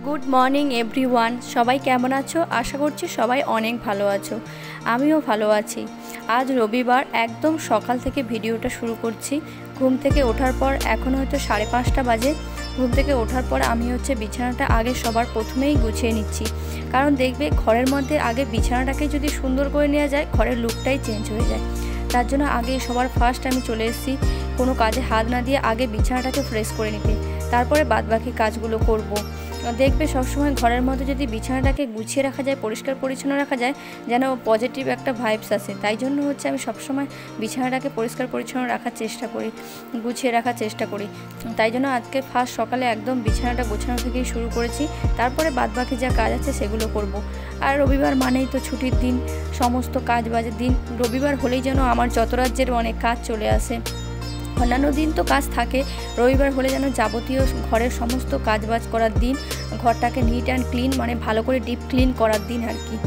Good morning everyone, সবাই কেমন আছো? আশা করছি সবাই অনেক ভালো আছো। আমিও ভালো আছি। আজ রবিবার, একদম সকাল থেকে ভিডিওটা শুরু করছি। ঘুম থেকে ওঠার পর এখন হয়তো 5:30 বাজে। ঘুম থেকে ওঠার পর আমি বিছানাটা আগে সবার প্রথমেই গুছিয়ে নিচ্ছি, কারণ দেখবে ঘরের মধ্যে আগে বিছানাটাকে যদি সুন্দর করে নেওয়া যায়, ঘরের লুকটাই চেঞ্জ হয়ে যায়। তার জন্য আগে সবার ফার্স্ট আমি চলে এসেছি কোনো কাজে হাত না দিয়ে আগে বিছানাটাকে ফ্রেশ করে নিতে, তারপরে বাদবাকি কাজগুলো করব। দেখবে সবসময় ঘরের মধ্যে যদি বিছানাটাকে গুছিয়ে রাখা যায়, পরিষ্কার পরিচ্ছন্ন রাখা যায়, যেন পজিটিভ একটা ভাইবস আসে। তাই জন্য আমি সবসময় বিছানাটাকে পরিষ্কার পরিচ্ছন্ন রাখার চেষ্টা করি, গুছিয়ে রাখার চেষ্টা করি। তাই জন্য আজকে ফার্স্ট সকালে একদম বিছানাটা গোছানো থেকেই শুরু করেছি, তারপরে বাদবাকি যা কাজ আছে সেগুলো করব। আর রবিবার মানেই তো ছুটির দিন, সমস্ত কাজ বাজের দিন। রবিবার হলেই যেন আমার যত রাজ্যের অনেক কাজ চলে আসে। অন্যান্য দিন তো কাজ থাকে, রবিবার হলে যেন যাবতীয় ঘরের সমস্ত কাজবাজ করার দিন, ঘরটাকে নিট অ্যান্ড ক্লিন, মানে ভালো করে ডিপ ক্লিন করার দিন আর কি।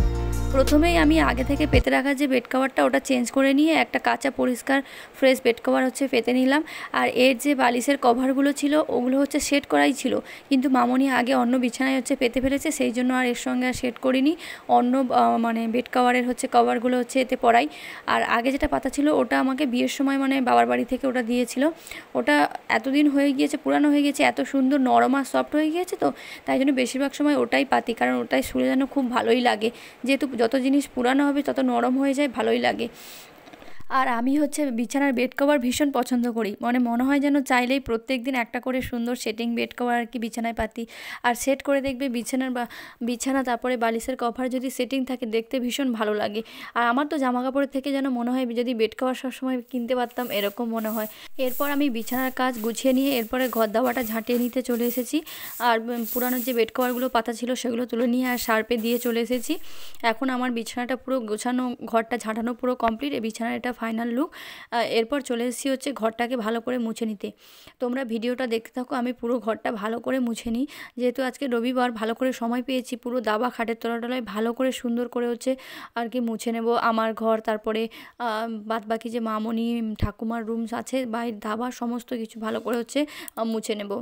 প্রথমেই আমি আগে থেকে পেতে রাখা যে বেড কভারটা, ওটা চেঞ্জ করে নিয়ে একটা কাঁচা পরিষ্কার ফ্রেশ বেড কভার পেতে নিলাম। আর এর যে বালিশের কভারগুলো ছিল ওগুলো সেট করাই ছিল, কিন্তু মামনি আগে অন্য বিছানায় পেতে ফেলেছে, সেই জন্য আর এর সঙ্গে আর সেট করিনি। অন্য মানে বেড কভারের কভারগুলো এতে পরাই। আর আগে যেটা পাতা ছিল ওটা আমাকে বিয়ের সময় মানে বাবার বাড়ি থেকে ওটা দিয়েছিল। ওটা এতদিন হয়ে গিয়েছে, পুরানো হয়ে গিয়েছে, এত সুন্দর নরম আর সফট হয়ে গিয়েছে, তো তাই জন্য বেশিরভাগ সময় ওটাই পাতি, কারণ ওটাই শুলে যেন খুব ভালোই লাগে। যেহেতু যত জিনিস পুরানো হবে তত নরম হয়ে যায়, ভালোই লাগে। আর আমি বিছানার বেড কভার ভীষণ পছন্দ করি, মনে হয় যেন চাইলেই প্রত্যেক দিন একটা করে সুন্দর সেটিং বেড কভার আর কি বিছানায় পাতি। আর সেট করে দেখবে বিছানা তারপরে বালিশের কভার যদি সেটিং থাকে, দেখতে ভীষণ ভালো লাগে। আর আমার তো জামা কাপড়ের থেকে যেন মনে হয় যদি বেড কভার সবসময় কিনতে পারতাম, এরকম মনে হয়। এরপর আমি বিছানার কাজ গুছিয়ে নিয়ে এরপরে ঘর দাওয়াটা ঝাঁটিয়ে নিতে চলে এসেছি। আর পুরানো যে বেড কভারগুলো পাতা ছিল সেগুলো তুলে নিয়ে আর শার্পে দিয়ে চলে এসেছি। এখন আমার বিছানাটা পুরো গোছানো, ঘরটা ঝাঁটানো পুরো কমপ্লিট। এই বিছানার এটা ফাইনাল লুক। এরপর চলে এসেছি ঘরটাকে ভালো করে মুছে নিতে। তোমরা ভিডিওটা দেখতে থাকো, আমি পুরো ঘরটা ভালো করে মুছে নিই। যেহেতু আজকে রবিবার, ভালো করে সময় পেয়েছি, পুরো দাবা খাটের তলায় ভালো করে সুন্দর করে আর কি মুছে নেব আমার ঘর। তারপরে বাদবাকি যে মামনি ঠাকুমার রুমস আছে, বাইরের দাবা, সমস্ত কিছু ভালো করে মুছে নেব।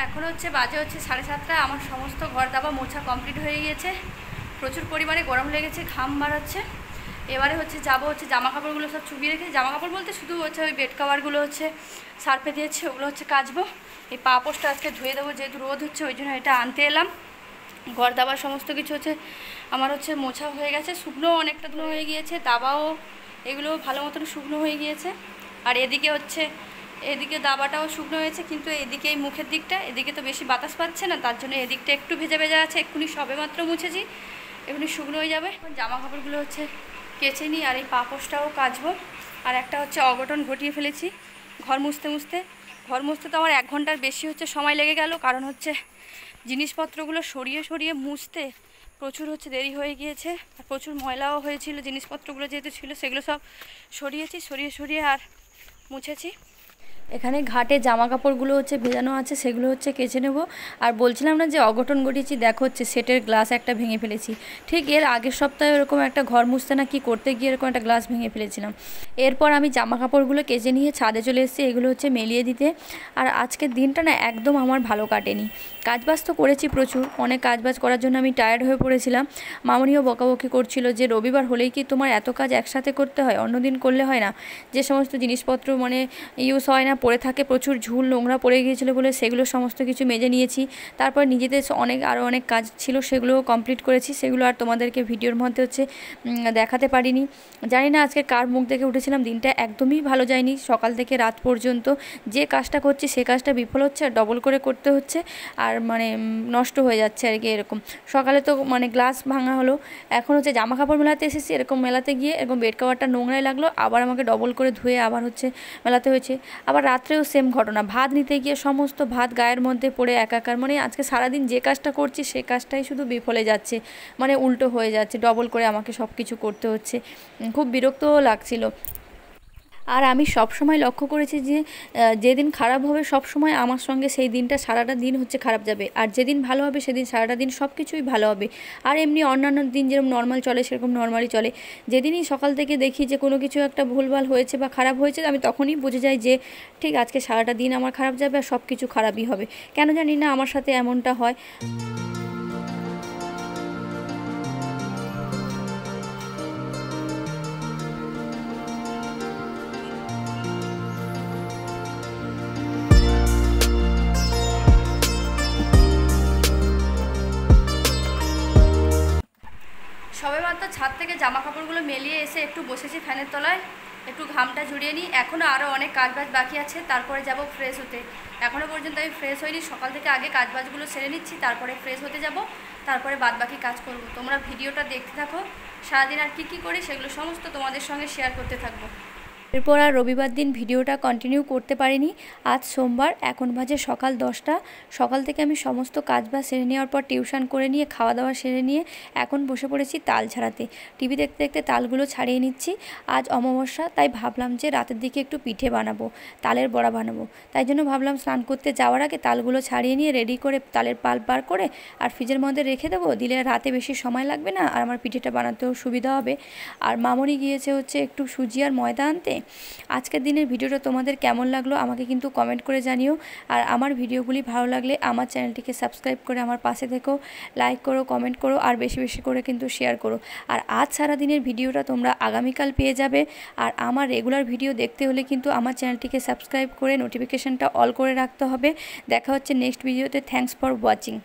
এখন বাজে 7:30। আমার সমস্ত ঘর দাবা মোছা কমপ্লিট হয়ে গিয়েছে। প্রচুর পরিমাণে গরম লেগেছে, ঘাম বাড়াচ্ছে। এবারে যাবো জামা কাপড়গুলো সব চুবিয়ে রেখেছি। জামা কাপড় বলতে শুধু ওই বেড কাভারগুলো সার্ফে দিয়েছে, ওগুলো কাচবো। এই পা পোস্টটা আজকে ধুয়ে দেবো, যেহেতু রোদ ওই জন্য এটা আনতে এলাম। ঘর দাবার সমস্ত কিছু আমার মোছা হয়ে গেছে, শুকনো অনেকটা ধুলো হয়ে গিয়েছে, দাবাও এগুলো ভালো মতন শুকনো হয়ে গিয়েছে। আর এদিকে এদিকে দাবাটাও শুকনো হয়েছে, কিন্তু এদিকে এই মুখের দিকটা, এদিকে তো বেশি বাতাস পাচ্ছে না, তার জন্য এদিকটা একটু ভেজা ভেজা আছে। এক্ষুনি সবে মাত্র মুছেছি, এক্ষুনি শুকনো হয়ে যাবে। জামা কাপড়গুলো কেচে নিই, আর এই পাপোশটাও কাচবো। আর একটা অঘটন ঘটিয়ে ফেলেছি ঘর মুছতে তো আমার 1 ঘন্টার বেশি সময় লেগে গেল, কারণ জিনিসপত্রগুলো সরিয়ে মুছতে প্রচুর দেরি হয়ে গিয়েছে। আর প্রচুর ময়লাও হয়েছিল, জিনিসপত্রগুলো যেহেতু ছিল সেগুলো সব সরিয়ে আর মুছেছি। এখানে ঘাটে জামা কাপড়গুলো ভেজানো আছে, সেগুলো কেচে নেব। আর বলছিলাম না যে অঘটন ঘটিয়েছি, দেখো সেটের গ্লাস একটা ভেঙে ফেলেছি। ঠিক এর আগের সপ্তাহে এরকম একটা ঘর মুছতে না কি করতে গিয়ে এরকম একটা গ্লাস ভেঙে ফেলেছিলাম। এরপর আমি জামা কাপড়গুলো কেচে নিয়ে ছাদে চলে এসেছি, এগুলো মেলিয়ে দিতে। আর আজকের দিনটা না একদম আমার ভালো কাটেনি। কাজবাজ তো করেছি প্রচুর, অনেক কাজবাজ করার জন্য আমি টায়ার্ড হয়ে পড়েছিলাম। মামনিও বকাবকি করছিল যে রবিবার হলেই কি তোমার এত কাজ একসাথে করতে হয়, অন্যদিন করলে হয় না? যে সমস্ত জিনিসপত্র ইউজ হয় না, পড়ে থাকে, প্রচুর ঝুল নোংরা পড়ে গিয়েছিলো বলে সেগুলো সমস্ত কিছু মেজে নিয়েছি। তারপর নিজেদের আরও অনেক কাজ ছিল, সেগুলোও কমপ্লিট করেছি। সেগুলো আর তোমাদেরকে ভিডিওর মধ্যে দেখাতে পারিনি। জানি না আজকে কার মুখ দেখে উঠেছিলাম, দিনটা একদমই ভালো যায়নি। সকাল থেকে রাত পর্যন্ত যে কাজটা করছি সে কাজটা বিফল হচ্ছে, আর ডবল করে করতে হচ্ছে, আর নষ্ট হয়ে যাচ্ছে আর কি। এরকম সকালে তো গ্লাস ভাঙা হলো, এখন জামা কাপড় মেলাতে এসেছি, এরকম মেলাতে গিয়ে এরকম বেড কভারটা নোংরাই লাগলো, আবার আমাকে ডবল করে ধুয়ে আবার মেলাতে হয়েছে। আবার রাত্রেও সেম ঘটনা, ভাত নিতে গিয়ে সমস্ত ভাত গায়ের মধ্যে পড়ে একাকার। আজকে সারাদিন যে কাজটা করছি সে কাজটাই শুধু বিফলে যাচ্ছে, উল্টো হয়ে যাচ্ছে, ডবল করে আমাকে সব কিছু করতে হচ্ছে। খুব বিরক্তও লাগছিল। আর আমি সব সময় লক্ষ্য করেছি যে যেদিন খারাপ হবে সব সময় আমার সঙ্গে সেই দিনটা সারাটা দিন খারাপ যাবে, আর যেদিন ভালো হবে সেদিন সারাটা দিন সব কিছুই ভালো হবে। আর এমনি অন্যান্য দিন যেরকম নর্মাল চলে সেরকম নর্মালি চলে। যেদিনই সকাল থেকে দেখি যে কোনো কিছু একটা ভুলভাল হয়েছে বা খারাপ হয়েছে, আমি তখনই বুঝে যাই যে ঠিক আজকে সারাটা দিন আমার খারাপ যাবে আর সব কিছু খারাপই হবে। কেন জানি না আমার সাথে এমনটা হয়। সবেমাত্র ছাদ থেকে জামা কাপড়গুলো মেলিয়ে এসে একটু বসেছি ফ্যানের তলায়, একটু ঘামটা ঝরিয়ে নিই। এখনও আরও অনেক কাজবাজ বাকি আছে, তারপরে যাব ফ্রেশ হতে। এখনও পর্যন্ত আমি ফ্রেশ হইনি, সকাল থেকে আগে কাজবাজগুলো সেরে নিচ্ছি, তারপরে ফ্রেশ হতে যাব, তারপরে বাদবাকি কাজ করব। তোমরা ভিডিওটা দেখতে থাকো, সারাদিন আর কী করি সেগুলো সমস্ত তোমাদের সঙ্গে শেয়ার করতে থাকবো। এরপর আর রবিবার দিন ভিডিওটা কন্টিনিউ করতে পারিনি। আজ সোমবার, এখন বাজে সকাল 10টা। সকাল থেকে আমি সমস্ত কাজবাজ সেরে নেওয়ার পর টিউশন করে নিয়ে খাওয়া দাওয়া সেরে নিয়ে এখন বসে পড়েছি তাল ছাড়াতে। টিভি দেখতে দেখতে তালগুলো ছাড়িয়ে নিচ্ছি। আজ অমাবস্যা, তাই ভাবলাম যে রাতের দিকে একটু পিঠে বানাবো, তালের বড়া বানাবো। তাই জন্য ভাবলাম স্নান করতে যাওয়ার আগে তালগুলো ছাড়িয়ে নিয়ে রেডি করে তালের পাল্প বার করে আর ফ্রিজের মধ্যে রেখে দেবো, দিলে রাতে বেশি সময় লাগবে না, আর আমার পিঠেটা বানাতেও সুবিধা হবে। আর মামনি গিয়েছে একটু সুজি আর ময়দা আনতে। আজকের দিনের ভিডিওটা তোমাদের কেমন লাগলো আমাকে কিন্তু কমেন্ট করে জানিও। আর আমার ভিডিওগুলি ভালো লাগলে আমার চ্যানেলটিকে সাবস্ক্রাইব করে আমার পাশে থেকো, লাইক করো, কমেন্ট করো, আর বেশি বেশি করে কিন্তু শেয়ার করো। আর আজ সারা দিনের ভিডিওটা তোমরা আগামীকাল পেয়ে যাবে। আর আমার রেগুলার ভিডিও দেখতে হলে কিন্তু আমার চ্যানেলটিকে সাবস্ক্রাইব করে নোটিফিকেশানটা অল করে রাখতে হবে। দেখা হচ্ছে নেক্সট ভিডিওতে। Thanks for watching.